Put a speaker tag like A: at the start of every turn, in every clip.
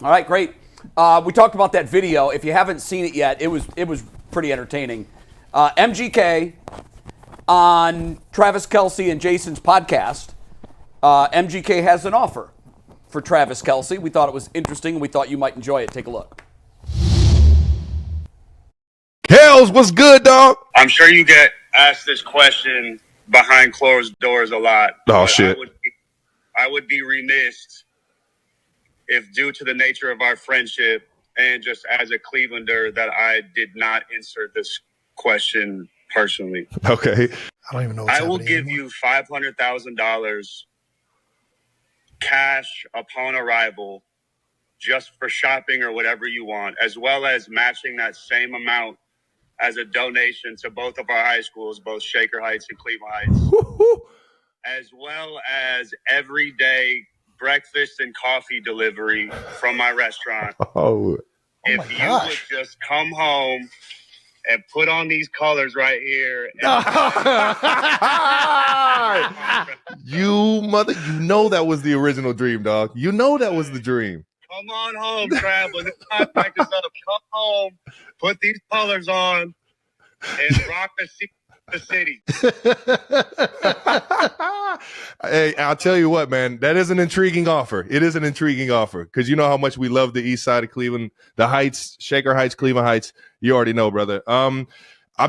A: All right, great. We talked about that video. If you haven't seen it yet, it was pretty entertaining. MGK on Travis Kelce and Jason's podcast. MGK has an offer for Travis Kelce. We thought it was interesting, and we thought you might enjoy it. Take a look.
B: Hells, what's good, dog?
C: I'm sure you get asked this question behind closed doors a lot.
B: Oh, shit.
C: I would be remiss if, due to the nature of our friendship and just as a Clevelander, that I did not insert this question personally.
B: Okay.
D: I don't even know.
C: I will give you $500,000 cash upon arrival just for shopping or whatever you want, as well as matching that same amount as a donation to both of our high schools, both Shaker Heights and Cleveland Heights, as well as everyday breakfast and coffee delivery from my restaurant. If you would just come home and put on these colors right here.
B: You know that was the original dream, dog. You know that was the dream.
C: Come on home, Trav. When the contract is up, come home, put these colors on, and rock the city.
B: Hey, I'll tell you what, man. That is an intriguing offer. It is an intriguing offer because you know how much we love the east side of Cleveland, the Heights, Shaker Heights, Cleveland Heights. You already know, brother. I'm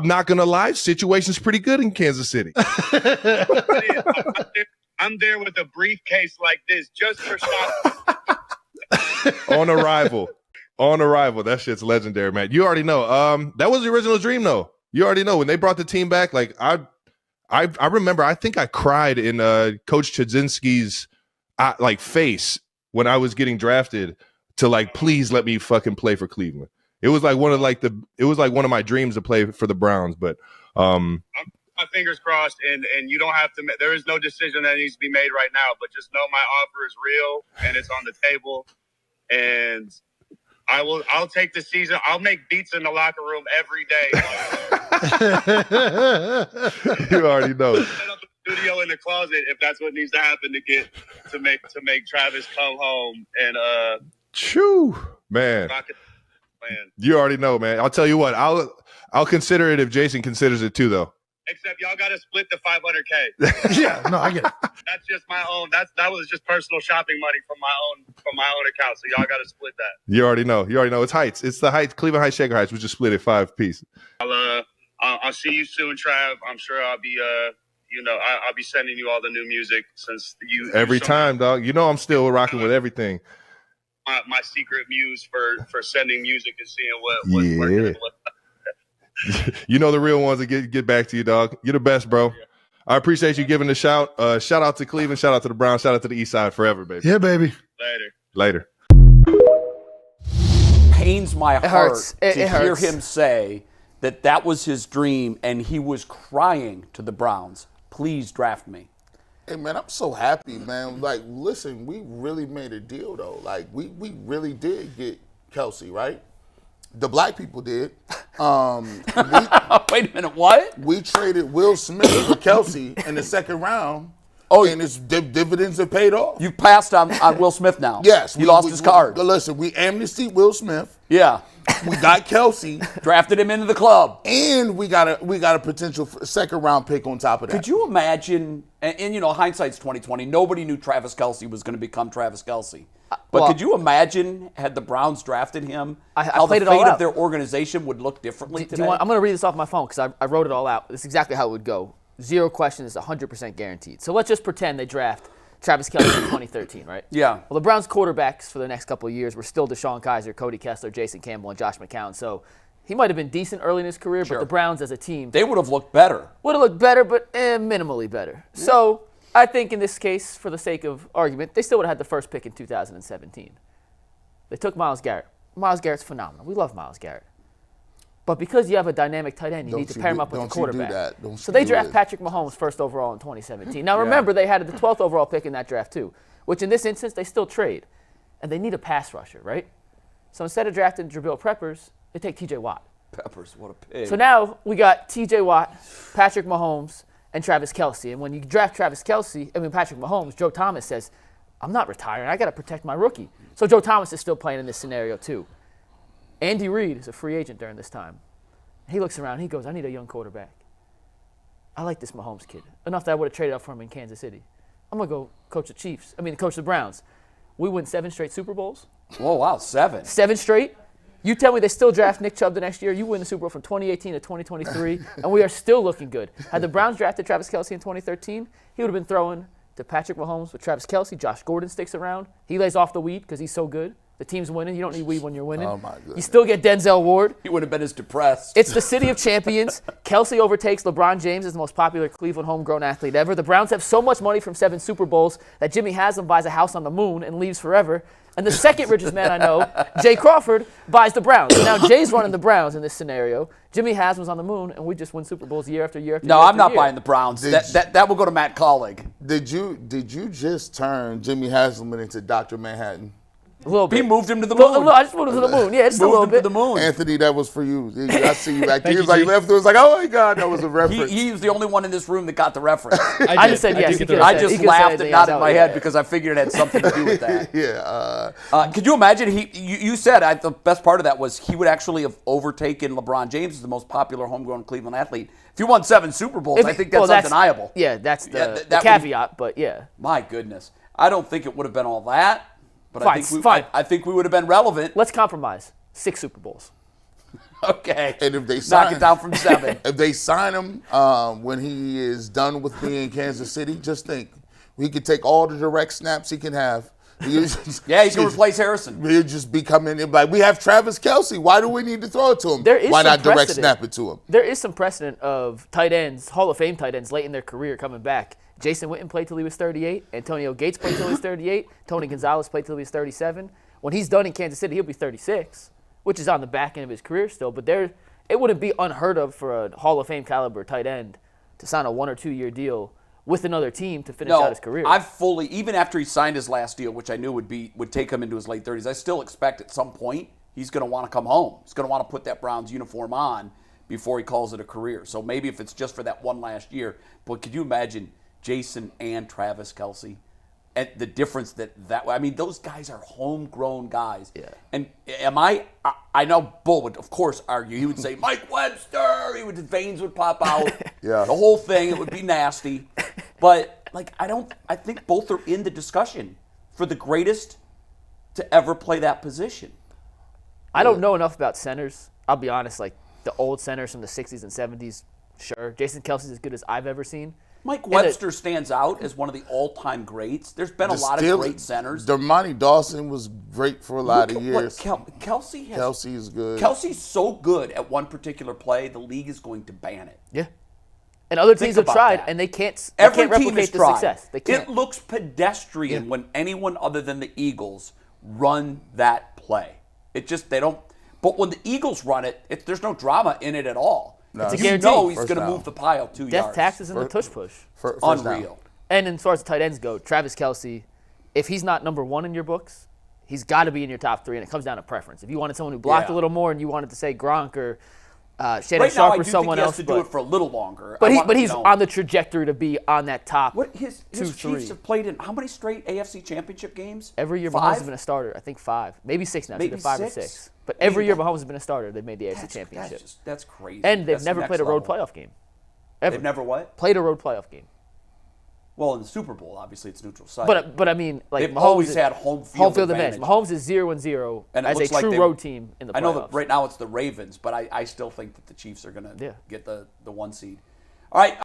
B: not gonna lie. Situation's pretty good in Kansas City.
C: I'm there with a briefcase like this just for shopping.
B: On arrival. That shit's legendary, man. You already know. That was the original dream, though. You already know when they brought the team back. Like I remember. I think I cried in Coach Chudzinski's face when I was getting drafted to please let me fucking play for Cleveland. It was like one of my dreams to play for the Browns. But
C: my fingers crossed, and you don't have to. There is no decision that needs to be made right now. But just know my offer is real and it's on the table. And I'll take the season. I'll make beats in the locker room every day.
B: You already know.
C: Set up a studio in the closet if that's what needs to happen to make Travis come home and
B: Choo, man. You already know, man. I'll tell you what. I'll consider it if Jason considers it too, though.
C: Except y'all got to split the $500K.
D: Yeah, no, I get it.
C: That's just my own. That was just personal shopping money from my own account. So y'all got to split that.
B: You already know. It's Heights. It's the Heights, Cleveland Heights, Shaker Heights. We just split it 5 pieces.
C: I'll see you soon, Trav. I'm sure I'll be I'll be sending you all the new music since you
B: every time, dog. You know I'm still rocking with everything.
C: My secret muse for sending music and seeing what's working and what.
B: You know the real ones that get back to you, dog. You're the best, bro. Yeah. I appreciate you giving the shout. Shout out to Cleveland. Shout out to the Browns. Shout out to the East Side forever, baby.
D: Yeah, baby.
B: Later.
A: Pains my heart to hear
E: hurts.
A: him say that was his dream, and he was crying to the Browns. Please draft me.
F: Hey, man, I'm so happy, man. Like, listen, we really made a deal, though. Like, we really did get Kelce, right? The black people did.
A: Wait a minute, what?
F: We traded Will Smith for Kelce in the second round.
A: Oh,
F: and his dividends have paid off.
A: You passed on Will Smith now.
F: Yes.
A: He lost his card.
F: Listen, we amnestied Will Smith.
A: Yeah.
F: We got Kelce.
A: Drafted him into the club.
F: And we got a potential second round pick on top of that.
A: Could you imagine, and hindsight's 2020, nobody knew Travis Kelce was going to become Travis Kelce. But could you imagine, had the Browns drafted him, how the fate of their organization would look differently today?
E: I'm going to read this off my phone because I wrote it all out. This is exactly how it would go. 0 questions, 100% guaranteed. So let's just pretend they draft Travis Kelce in 2013, right?
A: Yeah.
E: Well, the Browns quarterbacks for the next couple of years were still Deshaun Kaiser, Cody Kessler, Jason Campbell, and Josh McCown. So he might have been decent early in his career, but the Browns as a team...
A: They would have looked better.
E: Would have looked better, but minimally better. Yeah. So I think in this case, for the sake of argument, they still would have had the first pick in 2017. They took Myles Garrett. Myles Garrett's phenomenal. We love Myles Garrett. But because you have a dynamic tight end, you need to pair him up with a quarterback. So they draft Patrick Mahomes first overall in 2017. Now remember, they had the 12th overall pick in that draft too, which in this instance, they still trade. And they need a pass rusher, right? So instead of drafting Jabril Peppers, they take T.J. Watt.
A: Peppers, what a pig.
E: So now we got T.J. Watt, Patrick Mahomes, and Travis Kelce. And when you draft Patrick Mahomes, Joe Thomas says, I'm not retiring. I got to protect my rookie. So Joe Thomas is still playing in this scenario too. Andy Reid is a free agent during this time. He looks around. He goes, I need a young quarterback. I like this Mahomes kid. Enough that I would have traded up for him in Kansas City. I'm going to go coach the Browns. We win 7 straight Super Bowls.
A: Oh, wow, 7.
E: 7 straight. You tell me they still draft Nick Chubb the next year. You win the Super Bowl from 2018 to 2023, and we are still looking good. Had the Browns drafted Travis Kelce in 2013, he would have been throwing to Patrick Mahomes with Travis Kelce. Josh Gordon sticks around. He lays off the weed because he's so good. The team's winning. You don't need weed when you're winning.
F: Oh, my goodness.
E: You still get Denzel Ward.
A: He would have been as depressed.
E: It's the city of champions. Kelce overtakes LeBron James as the most popular Cleveland homegrown athlete ever. The Browns have so much money from 7 Super Bowls that Jimmy Haslam buys a house on the moon and leaves forever. And the second richest man I know, Jay Crawford, buys the Browns. Now Jay's running the Browns in this scenario. Jimmy Haslam's on the moon, and we just win Super Bowls year after year after year.
A: No, I'm not
E: year.
A: buying the Browns. That will go to Matt Collig.
F: Did you just turn Jimmy Haslam into Dr. Manhattan?
E: A little bit.
A: He moved him to the moon.
E: I just moved him to the moon. Yeah, just a little
A: Moved him
E: bit.
A: to the moon.
F: Anthony, that was for you. I see you back there. He was
D: you,
F: like
D: G.
F: left. It was like, oh my God, that was a reference.
A: He was the only one in this room that got the reference.
E: I just said yes.
D: did get the
A: I
D: reference.
A: just
E: He could've said
A: laughed and
E: anything
A: nodded
E: else.
A: my
E: Yeah.
A: head because I figured it had something to do with that.
F: Yeah.
A: Could you imagine? You said the best part of that was he would actually have overtaken LeBron James as the most popular homegrown Cleveland athlete. If you won 7 Super Bowls, I think that's undeniable.
E: Yeah, that's the,
A: Yeah,
E: the
A: that would-
E: caveat, but yeah.
A: My goodness, I don't think it would have been all that, but
E: Fine.
A: I think we would have been relevant.
E: Let's compromise. 6 Super Bowls.
A: Okay,
F: And if they
A: knock
F: sign-
A: it down from 7.
F: If they sign him when he is done with being in Kansas City, just think he could take all the direct snaps he can have.
A: Yeah, he's gonna replace Harrison.
F: He'll just be coming in like, we have Travis Kelce. Why do we need to throw it to him?
E: There is
F: Why
E: some
F: not direct
E: precedent.
F: snap it to him?
E: There is some precedent of tight ends, Hall of Fame tight ends, late in their career coming back. Jason Witten played till he was 38. Antonio Gates played till he was 38. Tony Gonzalez played till he was 37. When he's done in Kansas City, he'll be 36, which is on the back end of his career still. But it wouldn't be unheard of for a Hall of Fame caliber tight end to sign a 1 or 2 year deal with another team to finish out his career.
A: I've fully, even after he signed his last deal, which I knew would take him into his late 30s, I still expect at some point he's going to want to come home. He's going to want to put that Browns uniform on before he calls it a career. So maybe if it's just for that one last year. But could you imagine Jason and Travis Kelce? And the difference I mean, those guys are homegrown guys.
E: Yeah.
A: And I know Bull would, of course, argue. He would say, Mike Webster. His veins would pop out.
F: Yeah.
A: The whole thing, it would be nasty. But, I think both are in the discussion for the greatest to ever play that position.
E: I don't know enough about centers. I'll be honest, like the old centers from the 60s and 70s, sure. Jason Kelce's as good as I've ever seen.
A: Mike Webster stands out as one of the all-time greats. There's been a lot of great centers.
F: Dermontti Dawson was great for a lot of years.
A: Kelce has.
F: Kelce is good.
A: Kelce's so good at one particular play, the league is going to ban it.
E: Yeah. And other teams have
A: about
E: tried,
A: that.
E: and they can't
A: Every team
E: replicate
A: has
E: the
A: tried.
E: success. They can't.
A: It looks pedestrian when anyone other than the Eagles run that play. They don't. But when the Eagles run it, there's no drama in it at all.
F: No,
E: It's a
A: You
E: guarantee.
A: know he's
F: First
A: going to
F: down.
A: move the pile 2
E: Death
A: yards.
E: taxes and the tush push.
F: First down.
A: Unreal.
E: And as far as the tight ends go, Travis Kelce, if he's not number 1 in your books, he's got to be in your top 3, and it comes down to preference. If you wanted someone who blocked a little more and you wanted to say Gronk or Shannon
A: Right now,
E: Sharp
A: I
E: or
A: do think
E: someone
A: he has
E: else,
A: to do it for a little longer.
E: but he's on the trajectory to be on that top
A: What his
E: 2,
A: Chiefs
E: 3.
A: have played in how many straight AFC Championship games?
E: Every year
A: 5?
E: Mahomes has been a starter. I think 5, maybe 6 now. It's
A: Maybe
E: either 5 or
A: 6.
E: 6. But every year Mahomes has been a starter. They've made the AFC
A: That's
E: Championship.
A: that's crazy.
E: And they've
A: That's
E: never
A: next
E: played a road
A: level.
E: playoff game. Ever.
A: They've never what?
E: Played a road playoff game.
A: Well, in the Super Bowl, obviously it's neutral site.
E: But I mean, like
A: They've
E: Mahomes
A: always had home field
E: advantage. Mahomes is 0-0
A: And it
E: as a
A: looks like
E: true
A: they-
E: road team in the playoffs.
A: I know that right now it's the Ravens, but I still think that the Chiefs are going to
E: Yeah.
A: get the 1 seed. All right.